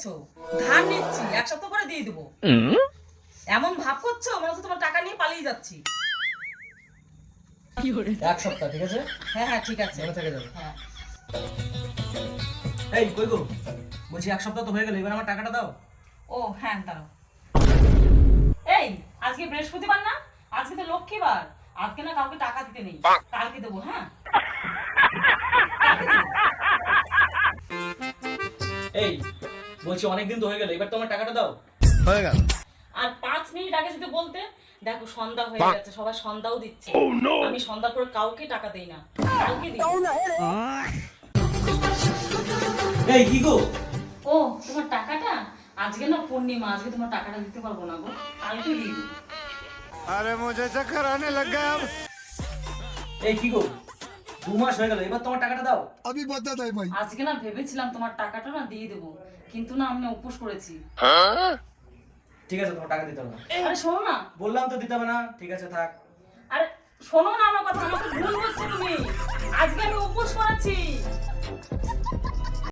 দেখছো ধার নিচ্ছি, এক সপ্তাহ পরে দিয়ে দেবো। এমন ভাব করছো মনে হচ্ছে তোমার টাকা নিয়ে পালিয়ে যাচ্ছি। এক সপ্তাহ ঠিক আছে, হ্যাঁ হ্যাঁ ঠিক আছে। মনে থেকে যাবে। হ্যাঁ এই কই গো, বলছি এক সপ্তাহ তো হয়ে গেল, এবার আমার টাকাটা দাও। ও হ্যাঁ দাঁড়াও। এই আজকে বৃহস্পতিবার না, আজকে তো লক্ষ্মীবার, আজকে না কাউকে টাকা দিতে নেই, কালকে দেবো। হ্যাঁ কালকে দেবো। এই বলছি অনেকদিন তো হয়ে গেল, এবার তো আমার টাকাটা দাও। আর 5 মিনিট আগে যদি বলতে, দেখো সন্ধ্যা হয়ে গেছে, সবাই সন্ধ্যাও দিচ্ছে। আমি সন্ধ্যার পরে কাউকে টাকা দেই না, কালকে দিই। এই কি গো, ও তোমার টাকাটা আজকে না পূর্ণিমা, আজকে তোমার টাকাটা দিতে পারবো না গো, কালকে দিয়ে দেবো। अरे मुझे चक्कर आने लग गया अब। এই কি গো, 2 মাস হয়ে গেল, এবার তোমার টাকাটা দাও। अभी बता दे भाई। আজকে না ভেবেছিলাম তোমার টাকাটা না দিয়ে দেবো, কিন্তু না আমি উপোস করেছি। ঠিক আছে, তোমার টাকা দিতে হবে না। আরে শোনো না, বললাম তো দিতে হবে না, ঠিক আছে থাক। আরে শোনো না আমার কথা, আমাকে ভুল বলছো তুমি। আজকে আমি উপোস করেছি।